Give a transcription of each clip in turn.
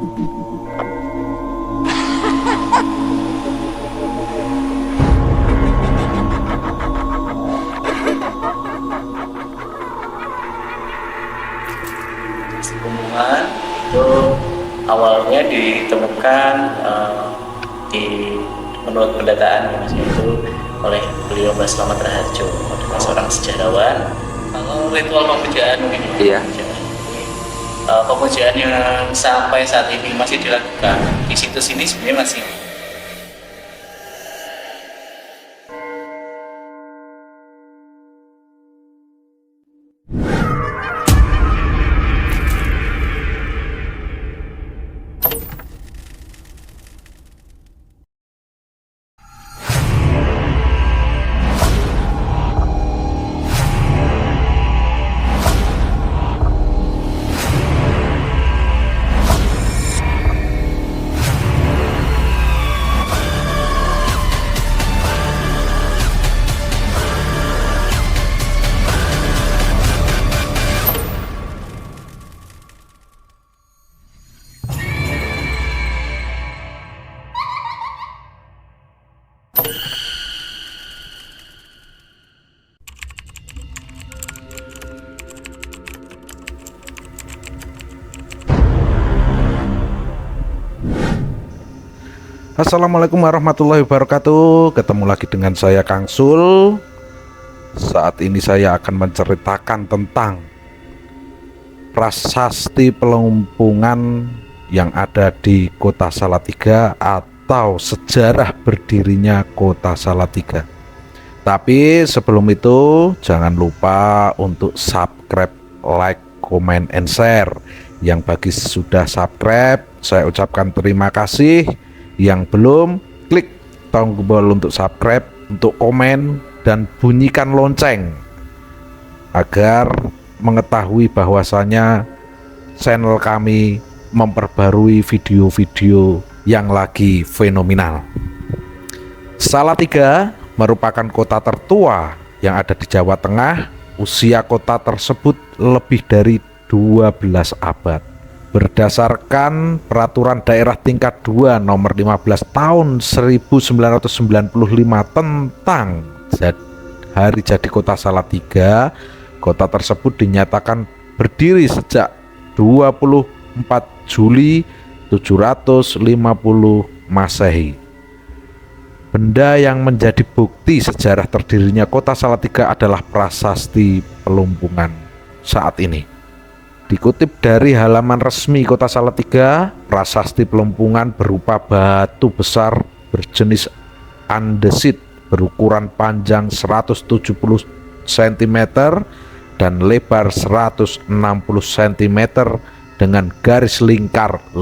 Pembunuhan itu awalnya ditemukan di menurut pendataan ya Mas, itu oleh beliau Mbah Slamet Raharjo, adalah seorang sejarawan. Kalau ritual pemujaan ini, Iya. pemujaan yang sampai saat ini masih dilakukan di situs ini sebenarnya masih Assalamualaikum warahmatullahi wabarakatuh. Ketemu lagi dengan saya Kang Sul. Saat ini saya akan menceritakan tentang prasasti Pelumpungan yang ada di Kota Salatiga atau sejarah berdirinya Kota Salatiga. Tapi sebelum itu jangan lupa untuk subscribe, like, comment, and share. Yang bagi sudah subscribe, saya ucapkan terima kasih. Yang belum, klik tombol untuk subscribe, untuk komen, dan bunyikan lonceng agar mengetahui bahwasanya channel kami memperbarui video-video yang lagi fenomenal. Salatiga merupakan kota tertua yang ada di Jawa Tengah. Usia kota tersebut lebih dari 12 abad. Berdasarkan Peraturan Daerah Tingkat 2 Nomor 15 Tahun 1995 tentang Hari Jadi Kota Salatiga, kota tersebut dinyatakan berdiri sejak 24 Juli 750 Masehi. Benda yang menjadi bukti sejarah terdirinya Kota Salatiga adalah prasasti Pelumpungan saat ini. Dikutip dari halaman resmi Kota Salatiga, prasasti Pelumpungan berupa batu besar berjenis andesit berukuran panjang 170 cm dan lebar 160 cm dengan garis lingkar 5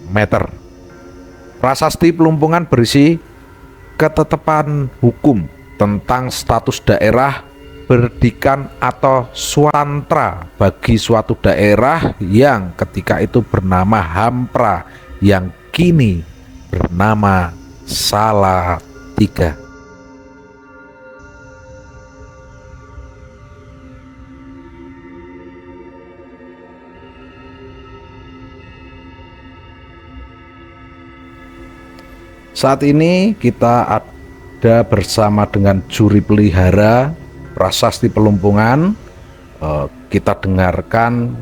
meter. Prasasti Pelumpungan berisi ketetapan hukum tentang status daerah berdikan atau swantra bagi suatu daerah yang ketika itu bernama Hampra yang kini bernama Salatiga. Saat ini kita ada bersama dengan juri pelihara prasasti Pelumpungan. Kita dengarkan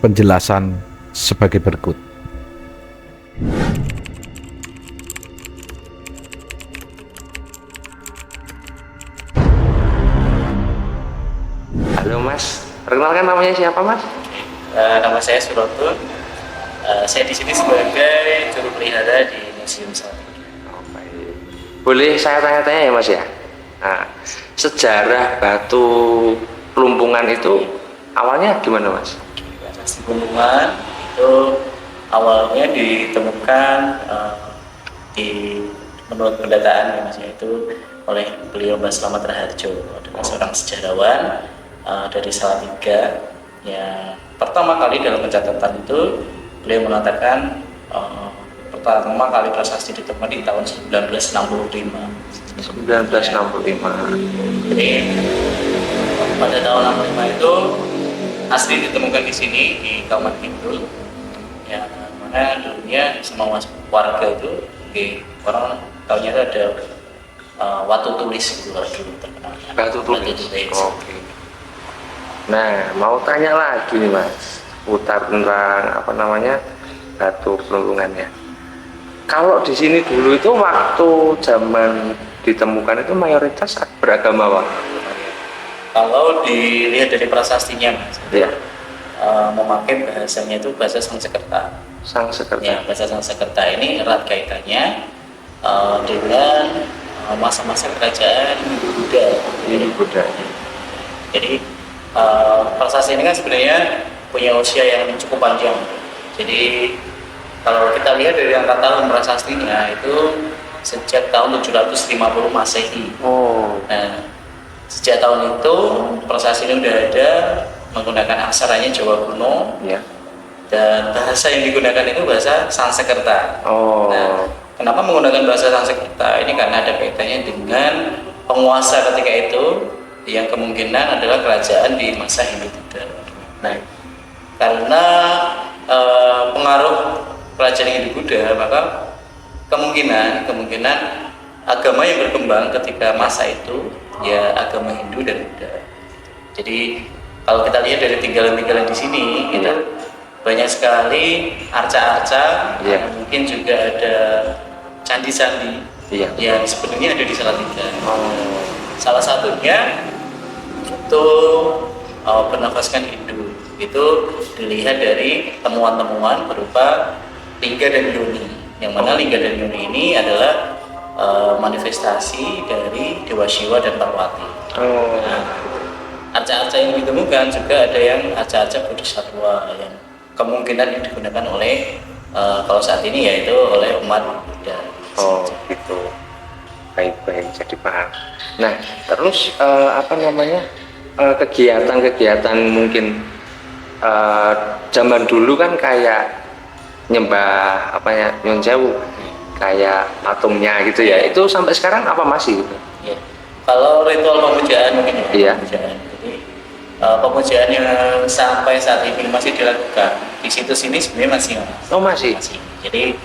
penjelasan sebagai berikut. Halo Mas, perkenalkan namanya siapa Mas? Nama saya Suroto. Saya di sini sebagai juru pelihara di Museum Salatiga. Oh, baik. Boleh saya tanya-tanya ya Mas ya? Nah, sejarah batu Pelumpungan itu awalnya gimana Mas? Prasasti Pelumpungan itu awalnya ditemukan di menurut pendataan ya Mas, itu oleh beliau Mbah Slamet Raharjo, adalah seorang sejarawan dari Salatiga yang pertama kali dalam pencatatan itu beliau mengatakan pertama kali prasasti ditemukan di tahun 1965. 1965. Jadi pada tahun 65 itu asli ditemukan di sini di Kauman Kidul. yang mana dulunya semua warga itu orang tahunya itu ada Watu Tulis gitu kalau dulu terkenal. Batu tulis. Oke. Nah, mau tanya lagi nih Mas, putar tentang apa namanya batu pelunggungannya. Kalau di sini dulu itu waktu zaman ditemukan itu mayoritas beragama Pak? Kalau dilihat dari prasastinya Mas, Iya. memakai bahasanya itu bahasa Sanskerta. Sanskerta. Ya, bahasa Sanskerta ini erat kaitannya dengan masa-masa kerajaan Buddha. Ini Buddha. Jadi prasasti ini kan sebenarnya punya usia yang cukup panjang. Jadi kalau kita lihat dari angka tahun prasastinya itu sejak tahun 750 Masehi. Oh. Nah, sejak tahun itu prasasti ini udah ada menggunakan aksaranya Jawa kuno Ya. dan bahasa yang digunakan itu bahasa Sanskerta. Oh. Nah, kenapa menggunakan bahasa Sanskerta? Ini karena ada kaitannya dengan penguasa ketika itu yang kemungkinan adalah kerajaan di masa Hindu Buddha. Nah, karena pengaruh kerajaan Hindu Buddha, maka kemungkinan agama yang berkembang ketika masa itu ya agama Hindu dan Buddha. Jadi kalau kita lihat dari tinggalan-tinggalan di sini itu banyak sekali arca-arca, mungkin juga ada candi-candi yang sebenarnya ada di Salatiga. Salah satunya itu bernafaskan Hindu. Itu dilihat dari temuan-temuan berupa lingga dan yoni. Yang mana lingga dan yoni ini adalah manifestasi dari Dewa Siwa dan Parwati. Nah, arca-arca yang ditemukan juga ada yang arca-arca Bodhisattva yang kemungkinan yang digunakan oleh kalau saat ini yaitu oleh umat Buddha. Oh gitu. Baik-baik, jadi paham. Nah terus apa namanya kegiatan-kegiatan mungkin zaman dulu kan kayak nyembah apa ya Nyun Sewu, kayak patungnya gitu ya. Itu sampai sekarang apa masih gitu? Ya. Kalau ritual pemujaan mungkin Iya. Pemujaan. Jadi pemujaan yang sampai saat ini masih dilakukan di situs ini sebenarnya masih. Oh masih. Jadi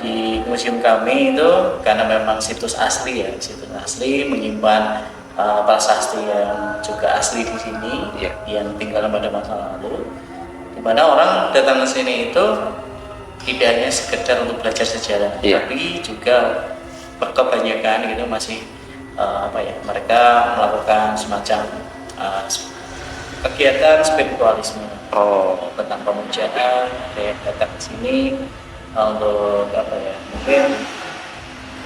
di museum kami itu karena memang situs asli menyimpan prasasti yang juga asli di sini yang tinggal pada masa lalu, di mana orang datang ke sini itu tidak hanya sekedar untuk belajar sejarah, tapi juga kebanyakan gitu masih mereka melakukan semacam kegiatan spiritualisme tentang pemujaan, kayak datang ke sini untuk mungkin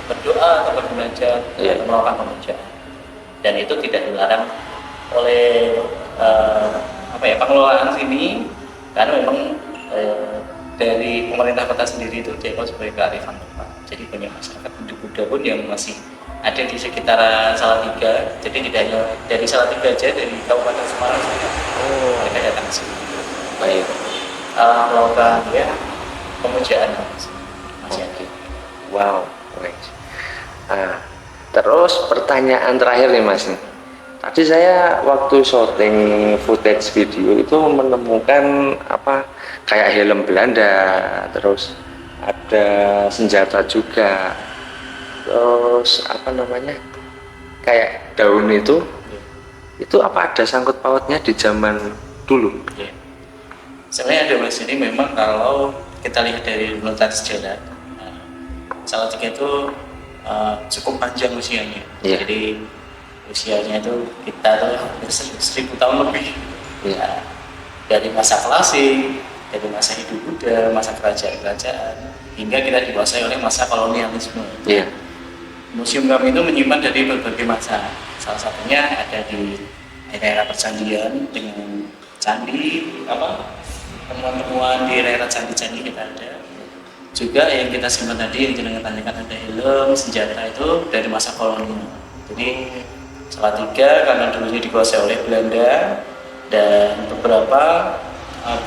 berdoa atau bermunajat atau melakukan pemujaan, dan itu tidak dilarang oleh pengelolaan sini karena memang dari pemerintah kota sendiri itu dianggap sebagai kearifan lokal. Jadi banyak masyarakat Hindu Buddha pun yang masih ada di sekitaran Salatiga. Jadi tidak hanya dari Salatiga aja, dari Kabupaten Semarang juga mereka datang ke sini. Baik, melakukan pemujaan masih ada. Wow, baik. Nah, terus pertanyaan terakhir nih Mas. Tadi saya waktu syuting footage video itu menemukan kayak helm Belanda, terus ada senjata juga, terus kayak daun itu apa ada sangkut pautnya di zaman dulu? Sebenarnya ada Mas, ini memang kalau kita lihat dari nota sejarah, Salatiga itu cukup panjang usianya. Jadi usianya itu kita tuh 1000 tahun lebih. Dari masa klasik, dari masa Hindu Buddha, masa kerajaan-kerajaan, hingga kita dikuasai oleh masa kolonialisme. Museum kami itu menyimpan dari berbagai masa. Salah satunya ada di era percandian dengan candi, temuan-temuan di era candi-candi kita ada. Juga yang kita simpan tadi yang jenengan tanyakan ada helm, senjata itu dari masa kolonial. Jadi Salatiga karena dulunya dikuasai oleh Belanda, dan beberapa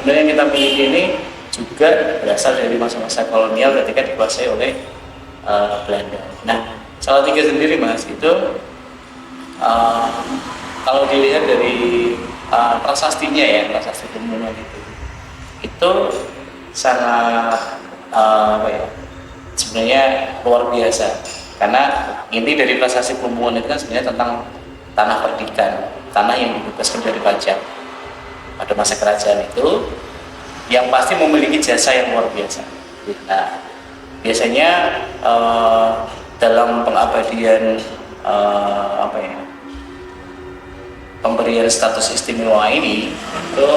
benda yang kita miliki ini juga berasal dari masa-masa kolonial ketika dikuasai oleh Belanda. Nah, Salatiga sendiri Mas itu kalau dilihat dari prasastinya prasasti pembunuhan itu sangat apa ya, sebenarnya luar biasa, karena inti dari prasasti Pelumpungan itu kan sebenarnya tentang tanah perdikan, tanah yang dibebaskan dari pajak pada masa kerajaan itu, yang pasti memiliki jasa yang luar biasa. Nah, biasanya dalam pengabadian apa ya, pemberian status istimewa ini itu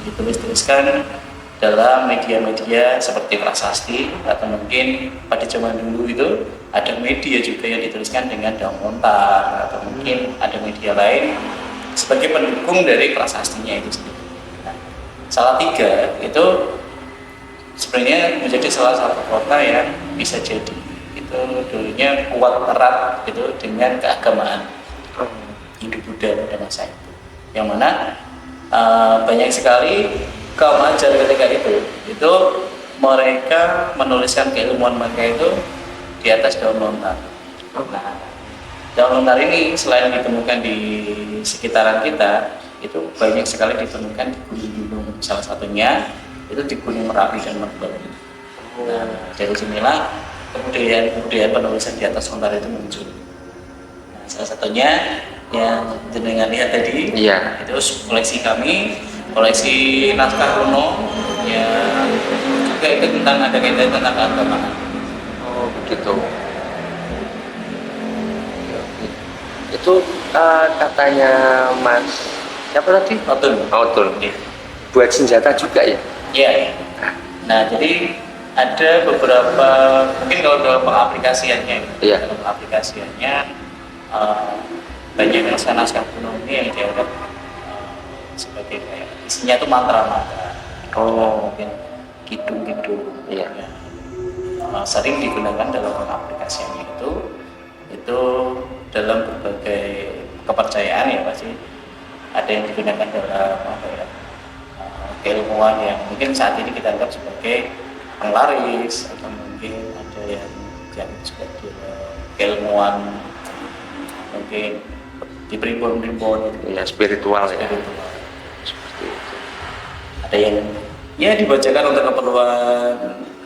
ditulis-tuliskan dalam media-media seperti prasasti, atau mungkin pada zaman dulu itu ada media juga yang dituliskan dengan daun lontar, atau mungkin ada media lain sebagai pendukung dari prasastinya itu sendiri. Nah, Salatiga itu sebenarnya menjadi salah satu kota yang bisa jadi itu dulunya kuat erat itu dengan keagamaan Hindu-Buddha pada masa itu, yang mana banyak sekali kaum ajar ketika itu mereka menuliskan keilmuan mereka itu di atas daun lontar. Nah, daun lontar ini selain ditemukan di sekitaran kita, itu banyak sekali ditemukan di gunung-gunung, salah satunya itu di Gunung Merapi dan Merbabu. Nah, dari sinilah kemudian penulisan di atas lontar itu muncul. Nah, salah satunya yang jenengan lihat tadi, Iya. itu koleksi kami, koleksi naskah kuno yang juga itu tentang ada kaitan tentang keagamaan. Oh begitu. Itu katanya Mas siapa tadi? Otun. Otun. Buat senjata juga ya? Iya. Ya. Nah, jadi ada beberapa, mungkin kalau dalam pengaplikasiannya, Iya. dalam pengaplikasiannya banyak naskah kuno ini yang dianggap sebagai kayak isinya itu mantra-mantra. Oh. Mungkin kidung-kidung. Iya. Ya. Sering digunakan dalam pengaplikasiannya itu dalam berbagai kepercayaan ya, pasti ada yang digunakan dalam apa ya, keilmuan yang mungkin saat ini kita anggap sebagai penglaris, atau mungkin ada yang dianggap sebagai keilmuan mungkin di primbon-primbon Ya spiritual ya. spiritual. Seperti itu. Ada yang ya dibacakan untuk keperluan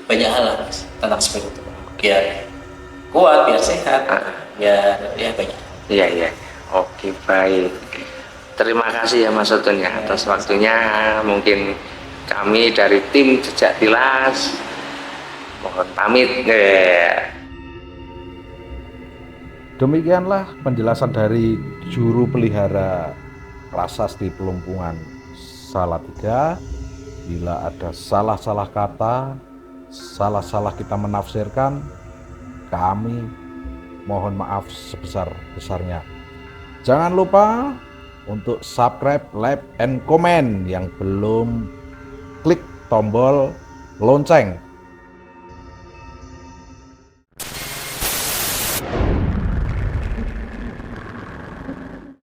banyak hal lah, Mas, tentang spiritual, biar kuat, biar sehat, biar ya banyak. Iya iya. Oke baik. Terima kasih ya Mas Otun ya atas waktunya. Mungkin kami dari tim Jejak Tilas mohon pamit. Demikianlah penjelasan dari juru pelihara prasasti Pelumpungan Salatiga. Bila ada salah-salah kata, salah-salah kita menafsirkan, kami mohon maaf sebesar-besarnya. Jangan lupa untuk subscribe, like, and comment yang belum klik tombol lonceng